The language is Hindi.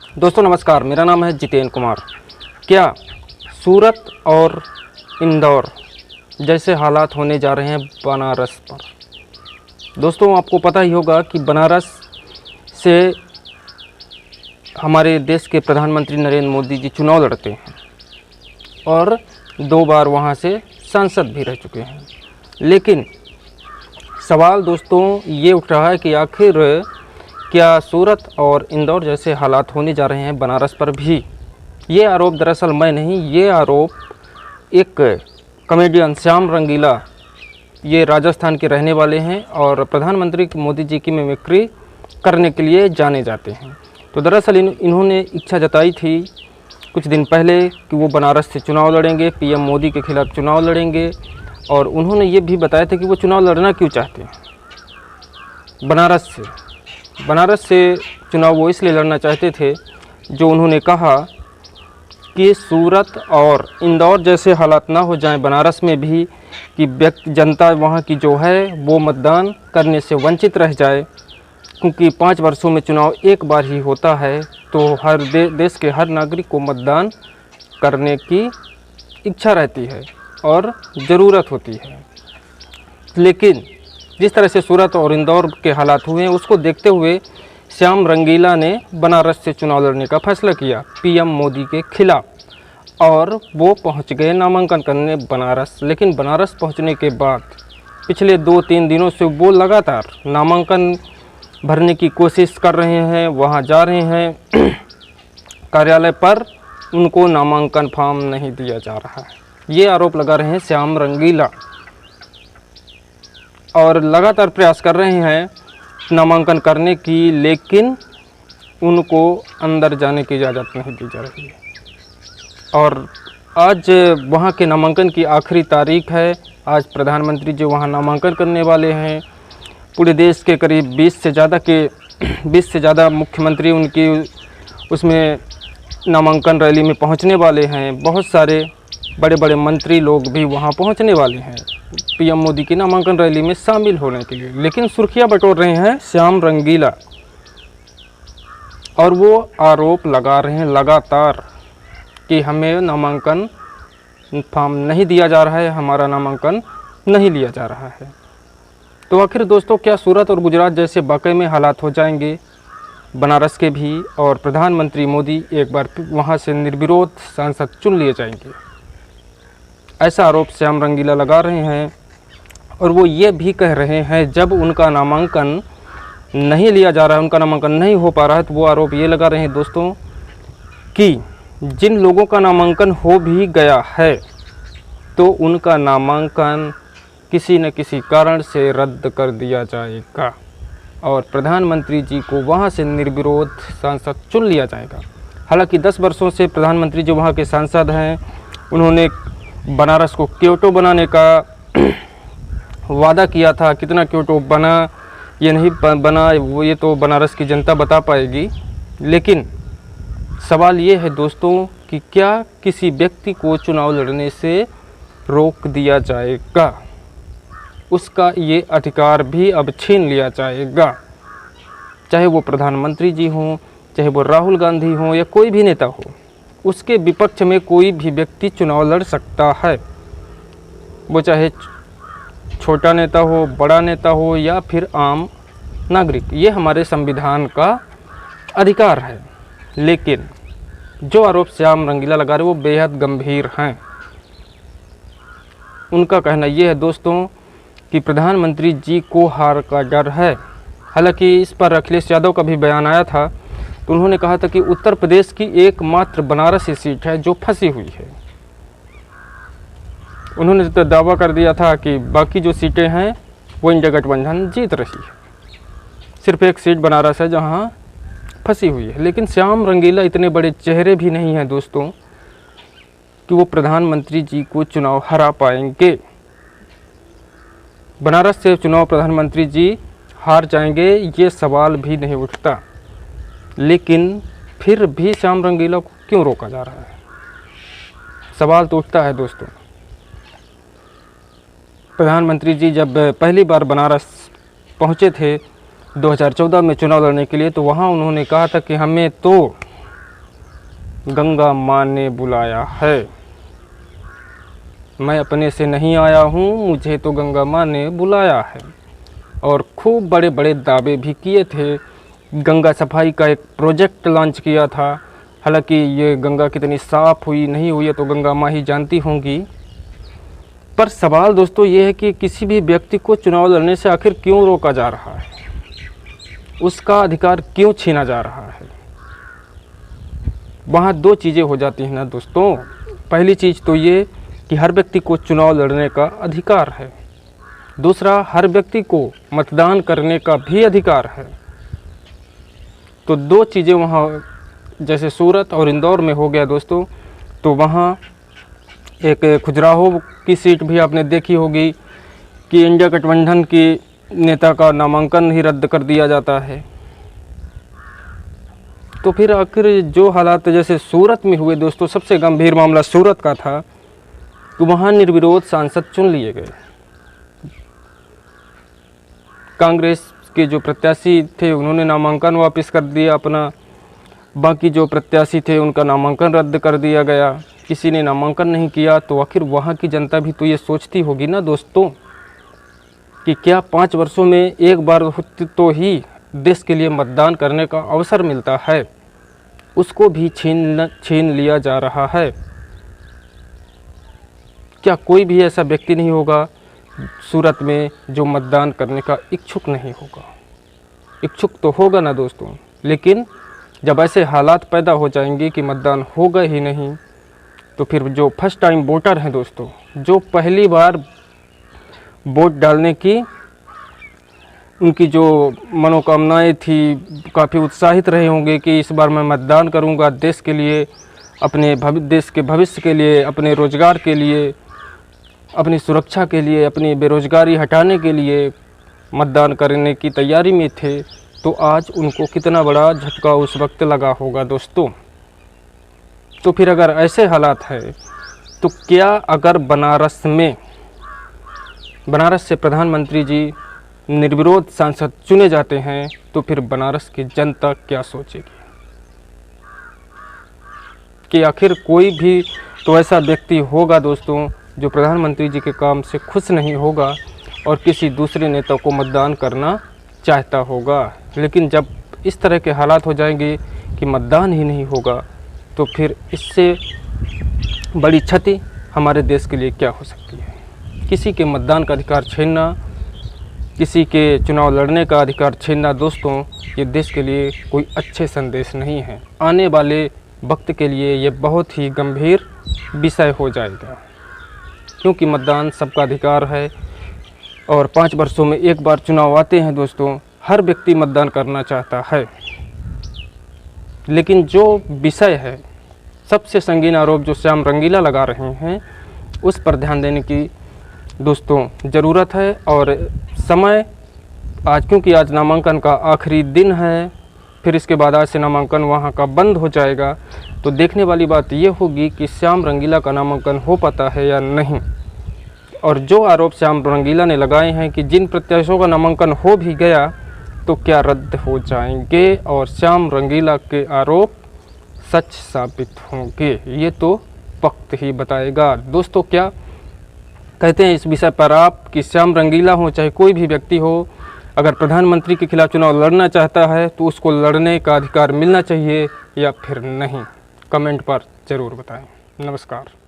दोस्तों नमस्कार, मेरा नाम है जितेंद्र कुमार। क्या सूरत और इंदौर जैसे हालात होने जा रहे हैं बनारस पर? दोस्तों आपको पता ही होगा कि बनारस से हमारे देश के प्रधानमंत्री नरेंद्र मोदी जी चुनाव लड़ते हैं और 2 बार वहां से सांसद भी रह चुके हैं। लेकिन सवाल दोस्तों ये उठ रहा है कि आखिर क्या सूरत और इंदौर जैसे हालात होने जा रहे हैं बनारस पर भी? ये आरोप दरअसल मैं नहीं, ये आरोप एक कॉमेडियन श्याम रंगीला, ये राजस्थान के रहने वाले हैं और प्रधानमंत्री मोदी जी की मिमिक्री करने के लिए जाने जाते हैं। तो दरअसल इन्होंने इच्छा जताई थी कुछ दिन पहले कि वो बनारस से चुनाव लड़ेंगे, पीएम मोदी के खिलाफ चुनाव लड़ेंगे। और उन्होंने ये भी बताया था कि वो चुनाव लड़ना क्यों चाहते हैं। बनारस से चुनाव वो इसलिए लड़ना चाहते थे, जो उन्होंने कहा कि सूरत और इंदौर जैसे हालात ना हो जाएं बनारस में भी, कि जनता वहाँ की जो है वो मतदान करने से वंचित रह जाए, क्योंकि 5 वर्षों में चुनाव एक बार ही होता है। तो हर देश के हर नागरिक को मतदान करने की इच्छा रहती है और ज़रूरत होती है। लेकिन जिस तरह से सूरत और इंदौर के हालात हुए हैं, उसको देखते हुए श्याम रंगीला ने बनारस से चुनाव लड़ने का फैसला किया पीएम मोदी के खिलाफ, और वो पहुंच गए नामांकन करने बनारस। लेकिन बनारस पहुंचने के बाद पिछले 2-3 दिनों से वो लगातार नामांकन भरने की कोशिश कर रहे हैं, वहां जा रहे हैं कार्यालय पर, उनको नामांकन फॉर्म नहीं दिया जा रहा है। ये आरोप लगा रहे हैं श्याम रंगीला और लगातार प्रयास कर रहे हैं नामांकन करने की, लेकिन उनको अंदर जाने की इजाज़त नहीं दी जा रही है। और आज वहाँ के नामांकन की आखिरी तारीख है। आज प्रधानमंत्री जो वहाँ नामांकन करने वाले हैं, पूरे देश के करीब 20 से ज़्यादा मुख्यमंत्री उनकी उसमें नामांकन रैली में पहुँचने वाले हैं। बहुत सारे बड़े बड़े मंत्री लोग भी वहाँ पहुँचने वाले हैं पीएम मोदी की नामांकन रैली में शामिल होने के लिए। लेकिन सुर्खियां बटोर रहे हैं श्याम रंगीला, और वो आरोप लगा रहे हैं लगातार कि हमें नामांकन फॉर्म नहीं दिया जा रहा है, हमारा नामांकन नहीं लिया जा रहा है। तो आखिर दोस्तों क्या सूरत और गुजरात जैसे वाकई में हालात हो जाएंगे बनारस के भी, और प्रधानमंत्री मोदी एक बार वहाँ से निर्विरोध सांसद चुन लिए जाएंगे? ऐसा आरोप श्याम रंगीला लगा रहे हैं। और वो ये भी कह रहे हैं जब उनका नामांकन नहीं लिया जा रहा है, उनका नामांकन नहीं हो पा रहा है, तो वो आरोप ये लगा रहे हैं दोस्तों कि जिन लोगों का नामांकन हो भी गया है तो उनका नामांकन किसी न किसी कारण से रद्द कर दिया जाएगा और प्रधानमंत्री जी को वहाँ से निर्विरोध सांसद चुन लिया जाएगा। हालांकि 10 वर्षों से प्रधानमंत्री जो वहाँ के सांसद हैं, उन्होंने बनारस को क्योटो बनाने का वादा किया था। कितना क्योटो बना ये नहीं बना, वो ये तो बनारस की जनता बता पाएगी। लेकिन सवाल ये है दोस्तों कि क्या किसी व्यक्ति को चुनाव लड़ने से रोक दिया जाएगा? उसका ये अधिकार भी अब छीन लिया जाएगा, चाहे वो प्रधानमंत्री जी हों, चाहे वो राहुल गांधी हों या कोई भी नेता हो। उसके विपक्ष में कोई भी व्यक्ति चुनाव लड़ सकता है, वो चाहे छोटा नेता हो, बड़ा नेता हो या फिर आम नागरिक। ये हमारे संविधान का अधिकार है। लेकिन जो आरोप श्याम रंगीला लगा रहे वो बेहद गंभीर हैं। उनका कहना ये है दोस्तों कि प्रधानमंत्री जी को हार का डर है। हालांकि इस पर अखिलेश यादव का भी बयान आया था, तो उन्होंने कहा था कि उत्तर प्रदेश की एकमात्र बनारस ही सीट है जो फंसी हुई है। उन्होंने तो दावा कर दिया था कि बाकी जो सीटें हैं वो इंडिया गठबंधन जीत रही है, सिर्फ एक सीट बनारस है जहां फंसी हुई है। लेकिन श्याम रंगीला इतने बड़े चेहरे भी नहीं हैं दोस्तों कि वो प्रधानमंत्री जी को चुनाव हरा पाएंगे। बनारस से चुनाव प्रधानमंत्री जी हार जाएंगे ये सवाल भी नहीं उठता। लेकिन फिर भी श्याम रंगीला को क्यों रोका जा रहा है, सवाल तो उठता है दोस्तों। प्रधानमंत्री जी जब पहली बार बनारस पहुंचे थे 2014 में चुनाव लड़ने के लिए, तो वहां उन्होंने कहा था कि हमें तो गंगा माँ ने बुलाया है। मैं अपने से नहीं आया हूँ, मुझे तो गंगा माँ ने बुलाया है। और खूब बड़े बड़े दावे भी किए थे। गंगा सफाई का एक प्रोजेक्ट लॉन्च किया था। हालांकि ये गंगा कितनी साफ़ हुई नहीं हुई है तो गंगा माँ ही जानती होंगी। पर सवाल दोस्तों ये है कि किसी भी व्यक्ति को चुनाव लड़ने से आखिर क्यों रोका जा रहा है, उसका अधिकार क्यों छीना जा रहा है। वहाँ दो चीज़ें हो जाती हैं ना दोस्तों। पहली चीज़ तो ये कि हर व्यक्ति को चुनाव लड़ने का अधिकार है। दूसरा, हर व्यक्ति को मतदान करने का भी अधिकार है। तो दो चीज़ें वहाँ, जैसे सूरत और इंदौर में हो गया दोस्तों, तो वहाँ एक खजुराहो की सीट भी आपने देखी होगी कि इंडिया गठबंधन की नेता का नामांकन ही रद्द कर दिया जाता है। तो फिर आखिर जो हालात जैसे सूरत में हुए दोस्तों, सबसे गंभीर मामला सूरत का था, तो वहाँ निर्विरोध सांसद चुन लिए गए। कांग्रेस के जो प्रत्याशी थे उन्होंने नामांकन वापस कर दिया अपना, बाकी जो प्रत्याशी थे उनका नामांकन रद्द कर दिया गया। किसी ने नामांकन नहीं किया। तो आखिर वहाँ की जनता भी तो ये सोचती होगी ना दोस्तों कि क्या 5 वर्षों में एक बार तो ही देश के लिए मतदान करने का अवसर मिलता है, उसको भी छीन लिया जा रहा है। क्या कोई भी ऐसा व्यक्ति नहीं होगा सूरत में जो मतदान करने का इच्छुक नहीं होगा? इच्छुक तो होगा ना दोस्तों, लेकिन जब ऐसे हालात पैदा हो जाएंगे कि मतदान होगा ही नहीं, तो फिर जो फर्स्ट टाइम वोटर हैं दोस्तों, जो पहली बार वोट डालने की उनकी जो मनोकामनाएं थी, काफ़ी उत्साहित रहे होंगे कि इस बार मैं मतदान करूंगा देश के लिए, अपने देश के भविष्य के लिए, अपने रोज़गार के लिए, अपनी सुरक्षा के लिए, अपनी बेरोज़गारी हटाने के लिए मतदान करने की तैयारी में थे। तो आज उनको कितना बड़ा झटका उस वक्त लगा होगा दोस्तों। तो फिर अगर ऐसे हालात हैं, तो क्या अगर बनारस से प्रधानमंत्री जी निर्विरोध सांसद चुने जाते हैं, तो फिर बनारस की जनता क्या सोचेगी कि आखिर कोई भी तो ऐसा व्यक्ति होगा दोस्तों जो प्रधानमंत्री जी के काम से खुश नहीं होगा और किसी दूसरे नेता को मतदान करना चाहता होगा। लेकिन जब इस तरह के हालात हो जाएंगे कि मतदान ही नहीं होगा, तो फिर इससे बड़ी क्षति हमारे देश के लिए क्या हो सकती है। किसी के मतदान का अधिकार छीनना, किसी के चुनाव लड़ने का अधिकार छीनना दोस्तों, ये देश के लिए कोई अच्छे संदेश नहीं है। आने वाले वक्त के लिए ये बहुत ही गंभीर विषय हो जाएगा, क्योंकि मतदान सबका अधिकार है और 5 वर्षों में एक बार चुनाव आते हैं दोस्तों। हर व्यक्ति मतदान करना चाहता है, लेकिन जो विषय है, सबसे संगीन आरोप जो श्याम रंगीला लगा रहे हैं, उस पर ध्यान देने की दोस्तों ज़रूरत है। और समय आज, क्योंकि आज नामांकन का आखिरी दिन है, फिर इसके बाद आज से नामांकन वहाँ का बंद हो जाएगा। तो देखने वाली बात ये होगी कि श्याम रंगीला का नामांकन हो पाता है या नहीं। और जो आरोप श्याम रंगीला ने लगाए हैं कि जिन प्रत्याशियों का नामांकन हो भी गया तो क्या रद्द हो जाएंगे और श्याम रंगीला के आरोप सच साबित होंगे, ये तो वक्त ही बताएगा। दोस्तों क्या कहते हैं इस विषय पर आप कि श्याम रंगीला हो चाहे कोई भी व्यक्ति हो, अगर प्रधानमंत्री के खिलाफ चुनाव लड़ना चाहता है तो उसको लड़ने का अधिकार मिलना चाहिए या फिर नहीं? कमेंट पर ज़रूर बताएं। नमस्कार।